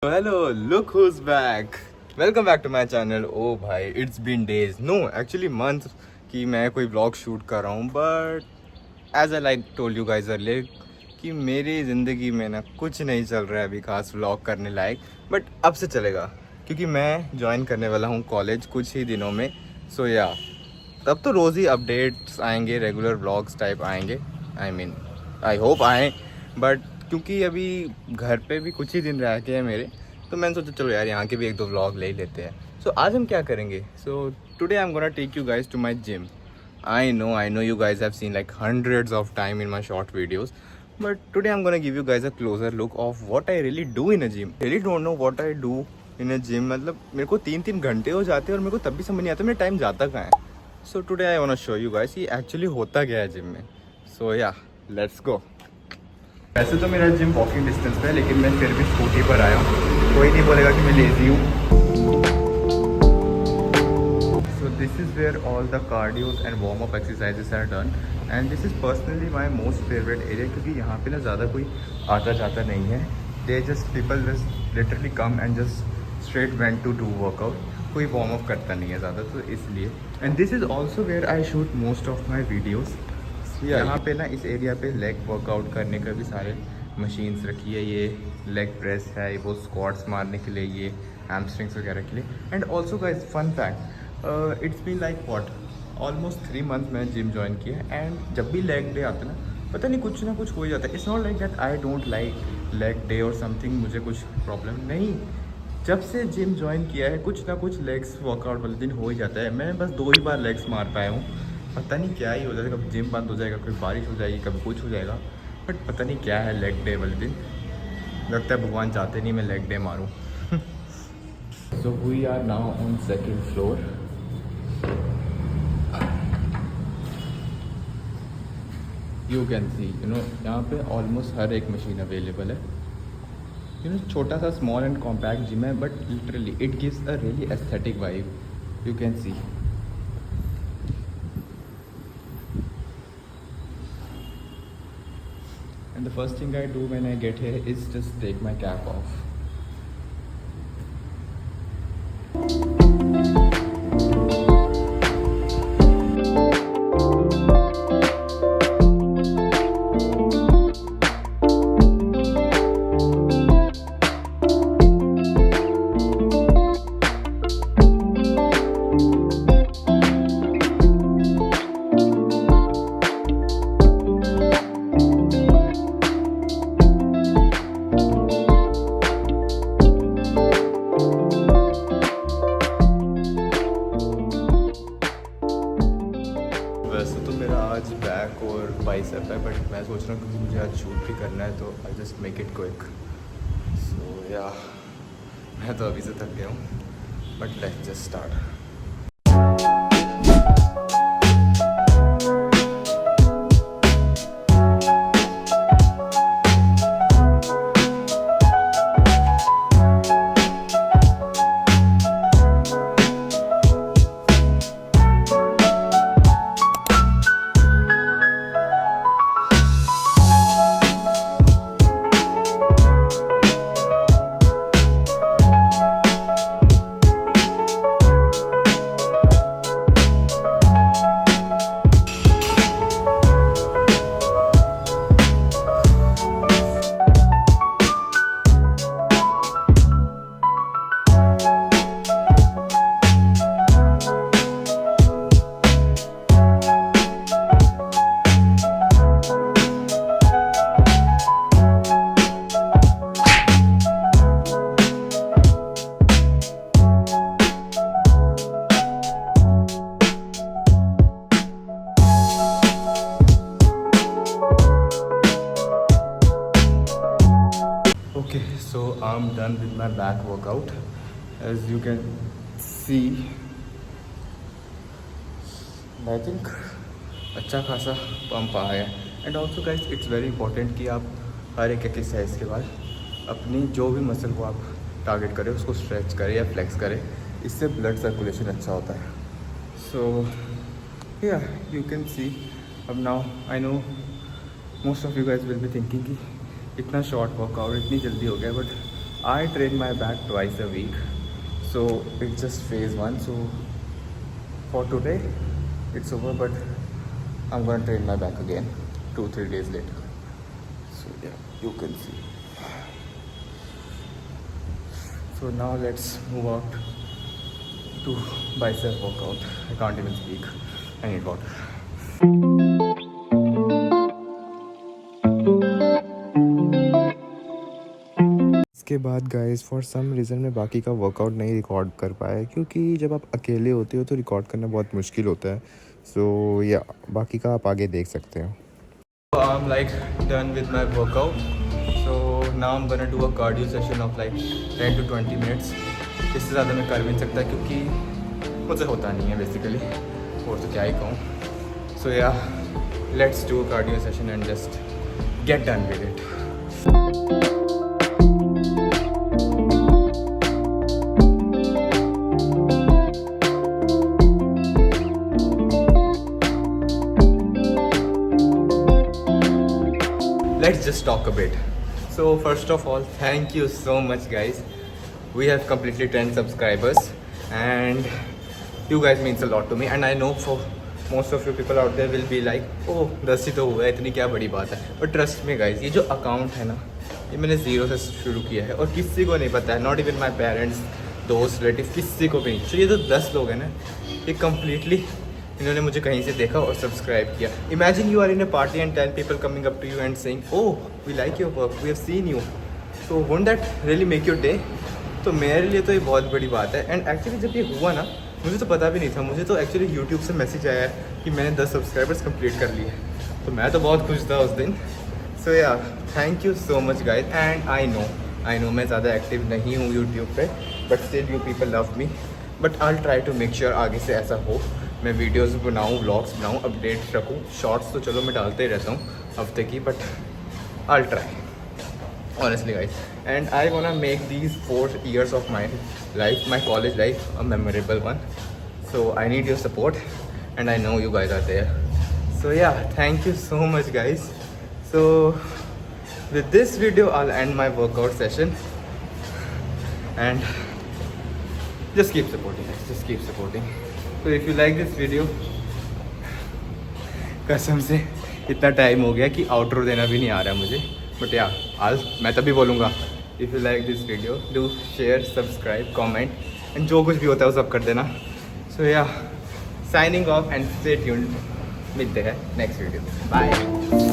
Hello look who's back. Welcome back to my channel. ओ भाई it's been days, no actually months कि मैं कोई व्लॉग शूट कर रहा हूँ, but as I like told you guys earlier कि मेरी ज़िंदगी में ना कुछ नहीं चल रहा है अभी खास व्लॉग करने लायक। बट अब से चलेगा क्योंकि मैं ज्वाइन करने वाला हूँ कॉलेज कुछ ही दिनों में। सो या तब तो रोज़ ही अपडेट्स आएंगे, रेगुलर व्लॉग्स टाइप आएंगे। आई होप आएँ, बट क्योंकि अभी घर पे भी कुछ ही दिन रह के हैं मेरे, तो मैंने सोचा चलो यार यहाँ के भी एक दो व्लॉग ले ही लेते हैं। सो आज हम क्या करेंगे? So today I am gonna take you guys to my gym. I know you guys have seen like hundreds of time in my short videos, but today I'm gonna give you guys a closer look of what I really do in a gym. Really don't know what I do in a gym। मतलब मेरे को 3-3 घंटे हो जाते हैं और मेरे को तब भी समझ नहीं आता मेरा टाइम जाता कहाँ है। So today I want to show you guys कि एक्चुअली होता क्या है जिम में। सो या लेट्स गो। वैसे तो मेरा जिम वॉकिंग डिस्टेंस पे है, लेकिन मैं फिर भी स्कूटी पर आया हूँ। कोई नहीं बोलेगा कि मैं लेज़ी हूँ। So this is where all the cardios and warm up exercises are done, and this is personally my most favourite area क्योंकि यहाँ पे ना ज़्यादा कोई आता जाता नहीं है। They just people just literally come and just straight went to do workout. कोई वार्म अप करता नहीं है ज़्यादा, तो इसलिए। And this is also where I shoot most of my videos. यहाँ पे ना इस एरिया पे लेग वर्कआउट करने का भी सारे मशीन्स रखी है। ये लेग प्रेस है, वो स्क्वाट्स मारने के लिए, ये हैमस्ट्रिंग्स वगैरह के लिए। And also guys fun fact, it's been like what almost 3 month मैंने जिम ज्वाइन किया है। एंड जब भी लेग डे आता है ना, पता नहीं कुछ ना कुछ हो ही जाता है। It's not like that I don't like leg day और समथिंग, मुझे कुछ प्रॉब्लम नहीं। जब से जिम ज्वाइन किया है कुछ ना कुछ लेग्स वर्कआउट वाले दिन हो ही जाता है। मैं बस 2 ही बार लेग्स मार पाया हूँ। पता नहीं क्या ही हो जाएगा, कभी जिम बंद हो जाएगा, कभी बारिश हो जाएगी, कभी कुछ हो जाएगा, बट पता नहीं क्या है लेग डे वाले दिन। लगता है भगवान चाहते नहीं मैं लेग डे मारूं। So we are now on second floor. You can see यहाँ पे ऑलमोस्ट हर एक मशीन अवेलेबल है। छोटा सा स्मॉल एंड कॉम्पैक्ट जिम है, but literally it gives a really aesthetic vibe. You can C. And the first thing I do when I get here is just take my cap off. वैसे तो मेरा आज back और bicep है, but मैं सोच रहा हूँ क्योंकि मुझे आज शूट भी करना है तो I just make it quick. So yeah मैं तो अभी से थक गया हूँ, but let's just start. Okay, so I'm done with my back workout. As you can see, I think अच्छा खासा पंप आ गया। And also guys it's very important कि आप हर एक एक्सरसाइज के बाद अपनी जो भी मसल को आप टारगेट करें उसको स्ट्रेच करें या फ्लेक्स करें, इससे ब्लड सर्कुलेशन अच्छा होता है। सो या यू कैन सी। अब now I know most of you guys will be thinking कि इतना शॉर्ट वर्कआउट इतनी जल्दी हो गया, but I train my back twice a week, so it's just phase 1. So for today it's over, but I'm gonna train my back again 2-3 days later. So yeah, you can see. So now let's move out to bicep workout. I can't even speak. I need water. इसके बाद guys for some reason मैं बाकी का workout नहीं record कर पाया, क्योंकि जब आप अकेले होते हो तो रिकॉर्ड करना बहुत मुश्किल होता है. सो या बाकी का आप आगे देख सकते हो. I am like done with my workout. So now I am gonna do a cardio session of like 10 to 20 minutes. इससे ज़्यादा मैं कर भी नहीं सकता क्योंकि मुझसे होता नहीं है बेसिकली, और तो क्या ही कहूँ. सो या let's do a cardio session and just get done with it. Let's just talk a bit. So first of all, thank you so much guys. We have completely 10 subscribers and you guys means a lot to me, and I know for most of you people out there will be like, oh 10 ही तो हुआ है, इतनी क्या बड़ी बात है. But trust me guys, ये जो अकाउंट है ना, ये मैंने 0 से शुरू किया है और किसी को नहीं पता है. नॉट इवन माई पेरेंट्स, दोस्त, रिलेटिव, किसी को भी नहीं. तो ये जो 10 लोग हैं ना, ये कम्प्लीटली इन्होंने मुझे कहीं से देखा और सब्सक्राइब किया. Imagine you are in a party and 10 people coming up to you and saying oh we like your work, we have seen you. So won't that really make your day. तो मेरे लिए तो ये बहुत बड़ी बात है. एंड एक्चुअली जब ये हुआ ना, मुझे तो पता भी नहीं था. मुझे तो एक्चुअली यूट्यूब से मैसेज आया है कि मैंने 10 सब्सक्राइबर्स कंप्लीट कर लिए. तो मैं तो बहुत खुश था उस दिन. So yeah thank you so much guys. And I know मैं ज़्यादा एक्टिव नहीं हूँ यूट्यूब पे, but still you people love me. But I try to make sure आगे से ऐसा हो. मैं वीडियोस बनाऊँ, व्लॉग्स बनाऊँ, अपडेट रखूँ. शॉर्ट्स तो चलो मैं डालते ही रहता हूँ हफ्ते की, but I try honestly guys. And I wanna make these 4 years of my life, my college life, a memorable one. So I need your support and I know you guys are there. So yeah, thank you so much guys. So with this video I'll end my workout session, and just keep supporting guys, just keep supporting. So if you like this video, कसम से इतना time हो गया कि outro देना भी नहीं आ रहा मुझे, बट या आज मैं तभी बोलूँगा. If you like this video do share, subscribe, comment and जो कुछ भी होता है वो सब कर देना. सो या signing off and stay tuned. मिलते हैं नेक्स्ट वीडियो. बाय.